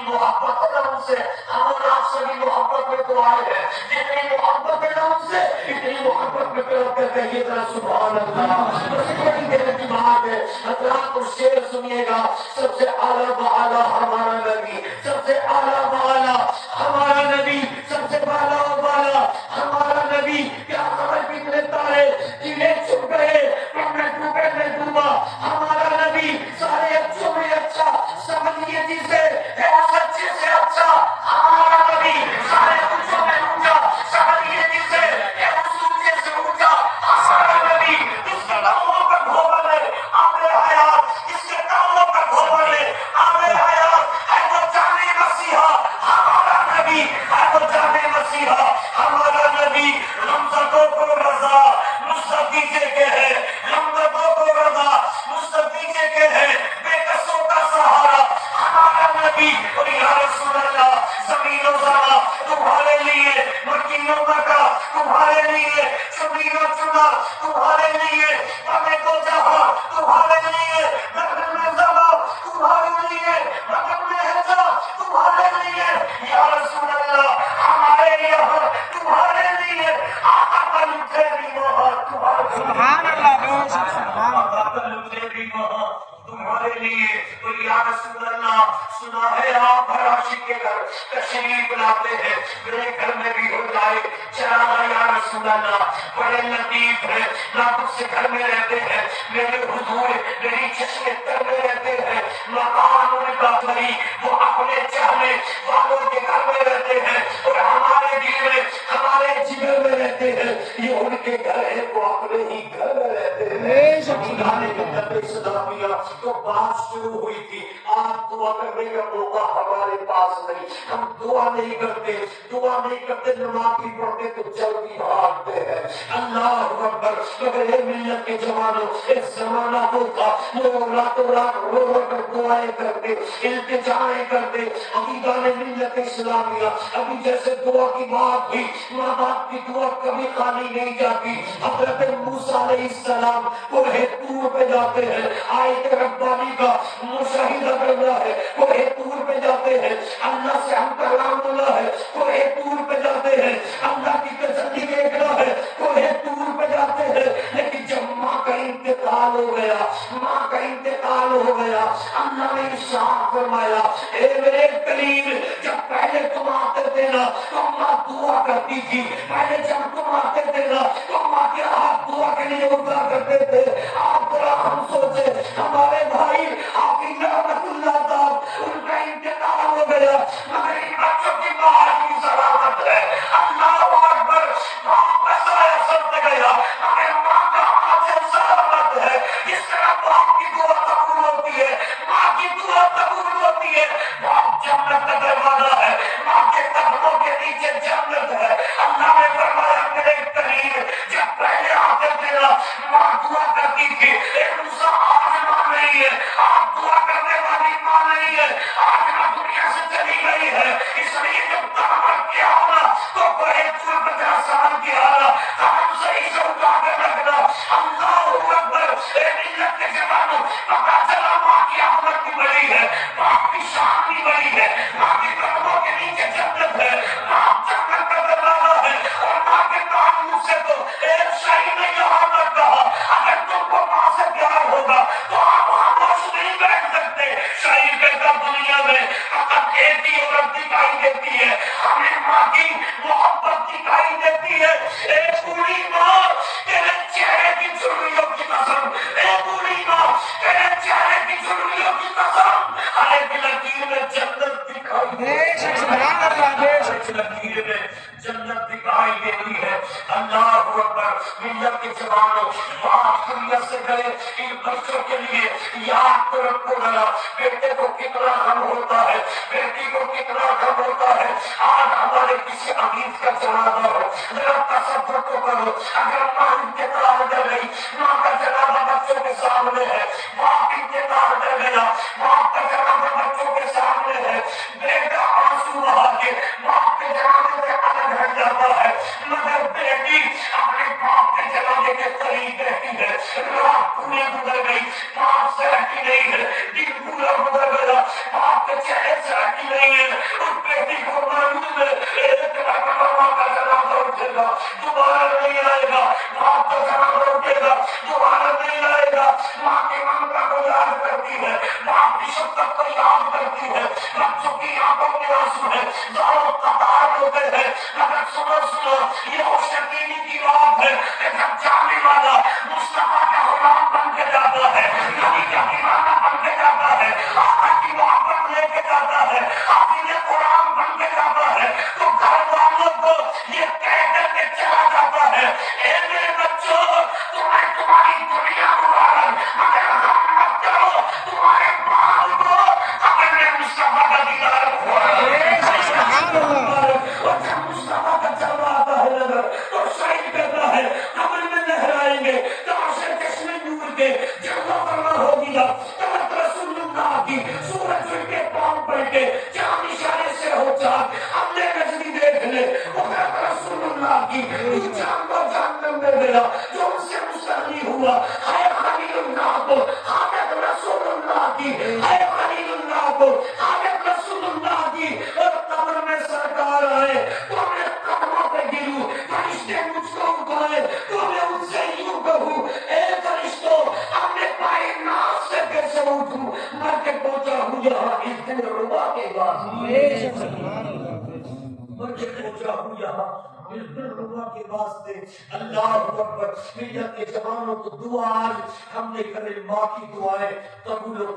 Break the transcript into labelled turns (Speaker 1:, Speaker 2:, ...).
Speaker 1: محبت ہے ان سے، ہم اور آپ سے بھی محبت میں تو آئے ہیں، جتنی محبت ہے ان سے اتنی محبت میں طرف کر کہیے ذرا سبحان اللہ۔ بس تھوڑی دیر کی بات ہے، حضرات کو شعر سنیے گا۔ سب سے اعلیٰ بالا ہمارا نبی، سب سے اعلیٰ بالا ہمارا نبی، سب سے بالا بالا ہمارا نبی۔ کیا خبر کتنے تارے جنہیں چھپ گئے تو میں ڈوبے میں ڈوبا، ہمارا نبی سارے اچھوں میں اچھا، سمجھیے جسے ہے اس اچھے سے اچھا، ہمارا نبی سارے اونچوں میں اونچا، سمجھیے جسے ہے اس اونچے سے اونچا، ہمارا نبی اس کے کاموں کا گھوبل ہے آب حیات، اس کے کاموں کا گھوبل ہے آب حیات، ہے وہ جانے مسیحا ہمارا نبی، ہے وہ جانے مسیحا ہمارا نبی۔ رمضتوں کو رضا مصطفی کے ہے، رمضتوں کو رضا مصطفی کے ہے، بے کسوں کا سہارا ہمارا نبی۔ اور یا رسول اللہ زمین و زماں تمہارے لیے، مکین و مکہ تمہارے لیے، زمین و چنا تمہارے لیے، ہمیں تو جہاں تمہارے لیے، بغل میں زماں تمہارے لیے، بغل میں حجا تمہارے لیے، یا رسول اللہ ہمارے یہاں تمہارے لیے، آقا کا لطفے بھی وہاں تمہارے لیے، سبحان اللہ، سبحان اللہ کا لطفے بھی وہاں تمہارے لیے۔ تو یا رسول اللہ سنا ہے آپ ہر عاشق کے گھر تشریف لاتے ہیں، میرے گھر میں بھی ہو جائے چراغا یا رسول اللہ، بڑے لطیف ہیں، نہ سے گھر میں رہتے ہیں، میرے حضور میری چشمے تر میں رہتے ہیں، مکان ان کا بھری وہ اپنے چاہنے والوں کے گھر میں رہتے ہیں، اور ہمارے دل میں ہمارے جگر میں رہتے ہیں، یہ ان کے گھر ہے وہ اپنے ہی گھر میں رہتے ہیں۔ خدا نے جب صدا کیا تو بات شروع ہوئی تھی، آج دعا کرنے کا موقع ہمارے پاس نہیں، ہم دعا نہیں کرتے، دعا نہیں کرتے، نماز بھی پڑھتے تو جلدی بھاگتے ہیں۔ اللہ اکبر، مگر اے ملت کے جوانوں، ایک زمانہ وہ تھا وہ راتوں رات رو رو کر دعائیں کرتے، التجائیں کرتے۔ عقیدہ نے ملت اسلامیہ ابھی جیسے دعا کی بات ہوئی، ماں باپ کی دعا کبھی خالی نہیں جاتی۔ حضرت موسیٰ علیہ السلام کوہ طور پہ جاتے ہیں، آیت ربانی کا مشاہدہ کرنا ہے، کوہ طور پہ جاتے ہیں، اللہ سے ہم کلام اللہ ہے، کوہ طور پہ جاتے ہیں، اللہ کی تجلی دیکھنا ہے، کوہ طور پہ جاتے ہیں۔ لیکن جب ماں کا انتقال ہو گیا، ماں کا انتقال ہو گیا، اللہ نے ارشاد فرمایا اے میرے کلیم، جب پہلے تم آتے تھے نا تو ماں دعا کرتی تھی، پہلے جب تم آتے تھے نا تو ماں کے ہاتھ دعا کے لیے اٹھا کرتے تھے۔ آپ ذرا ہم سوچے ہمارے بھائی حافظ رحمت اللہ صاحب ان کا انتقال ہو گیا، مگر ان بچوں کی ماں کی سلامت ہے۔ اللہ اکبر، باپ کا سایہ سمٹ گیا مگر ماں کا آنچل سلامت ہے۔ جس طرح باپ کی دعا قبول ہوتی ہے، ماں کی دعا قبول ہوتی ہے۔ باپ جنت کا دروازہ ہے، ماں کے قدموں کے نیچے جنت ہے۔ اللہ نے فرمایا میرے قریب جب پہلے آتے تھے نا ماں دعا کرتی تھی، اے موسیٰ آج ماں نہیں ہے، آپ دعا کرنے والی ماں نہیں ہے، آج ماں دنیا سے چلی گئی ہے، اس لیے جب دعوت کیا ہونا تو بڑے طور پر جہاں سال کیا ہونا ہم صحیح سے اٹھا کر رکھنا۔ اللہ اکبر، اے ملت کے جوانوں، پتا چلا ماں کی آمد بھی بڑی ہے، باپ کی شان بھی بڑی ہے، ماں کے قدموں کے نیچے جنت ہے، باپ جنت کا دروازہ ہے، اور ماں کے تعلق سے تو ایک شہید نے یہاں تک کہا اگر تم کو ماں سے پیار ہوگا تو آپ خاموش نہیں بیٹھ سکتے۔ شہید کہتا دنیا میں فقط ایک ہی عورت دکھائی دیتی ہے، ہمیں ماں کی محبت دکھائی دیتی ہے۔ اے بوڑھی ماں تیرے چہرے کی جھریوں کی قسم، اے بوڑھی ماں تیرے چہرے کی جھریوں کی قسم، ہر ایک لکیر میں جنت دکھائی دیتی ہے، لکیر میں جنت دکھائی دیتی ہے۔ اللہ اکبر، ملت کے جوانوں، باپ دنیا سے گئے ان بچوں کے لیے یاد تو رکھو ذرا، بیٹے کو کتنا غم ہوتا ہے، بیٹی کو کتنا غم ہوتا ہے۔ آج ہمارے کسی عزیز کا جنازہ ہو، ذرا تصور تو کرو، اگر ماں انتقال کر گئی، ماں کا جنازہ بچوں کے سامنے ہے، باپ انتقال کر گیا، باپ کا جنازہ بچوں کے سامنے ہے، بیٹا آنسو بہا کے باپ کے جنازے سے الگ ہٹ جاتا ہے، مگر بیٹی اپنے باپ کے جنازے کے قریب رہتی ہے۔ رات پوری گزر گئی، باپ سے ہٹی نہیں ہے، دن پورا گزر گیا، باپ کے چہرے سے ہٹی نہیں ہے. اس بیٹی کو معلوم ہے ایک مرتبہ ماں کا جنازہ اٹھے گا, دوبارہ نہیں آئے گا. باپ کا جنازہ اٹھے گا, دوبارہ نہیں آئے گا. ماں کے ممتا کو یاد کرتی ہے, باپ کی شفقت کو یاد کرتی ہے, بچوں کی آنکھوں میں آنسو ہے, دونوں قطار ہوتے ہیں. مگر سنو یہ خوش یقینی کی بات ہے کہ جب جانے والا مصطفیٰ کا غلام بن کے جاتا ہے, نبی کا دیوانہ بن کے جاتا ہے, آقا کی محبت لے کے جاتا ہے, حافظ قرآن بن کے جاتا ہے, تو گھر والوں کو یہ کہہ کر کے چلا جاتا ہے, اے میرے بچوں تمہیں تمہاری دنیا مبارک, مگر غم مت کرو تمہارے باپ کو قبر میں مصطفیٰ کا دیدار ہوا ہے. اور جب مصطفیٰ کا چلنا آتا ہے نظر تو شہید کرتا ہے, قبر میں لہرائیں گے تماشے چشمے نور کے, جلوہ کرنا ہوگی تمت رسول اللہ کی سورج ان کے پاؤں پڑ کے چاند اشارے سے ہو چاند ہم نے نظری دیکھ لے قدرت رسول اللہ کی. تو چاند کو جہنم میں گیا جو ان سے مستغنی ہوا, اے خلیل اللہ کو حاجت رسول اللہ کی, اے خلیل اللہ کو حاجت رسول اللہ کی. اور قبر میں سرکار آئے تو میں قدموں پہ گروں, فرشتے مجھ کو اٹھائے تو میں ان سے یوں کہوں اے فرشتوں ہم نے پائے ناز سے کیسے اٹھوں, مر کے پہنچا ہوں یہاں اس دن ربا کے بعد, مر کے پہنچا ہوں یہاں اس دن ربا کے واسطے. اللہ اکبر. میڈیا کے جوانوں کو دعا, آج ہم نے کرے ماں کی دعائیں قبول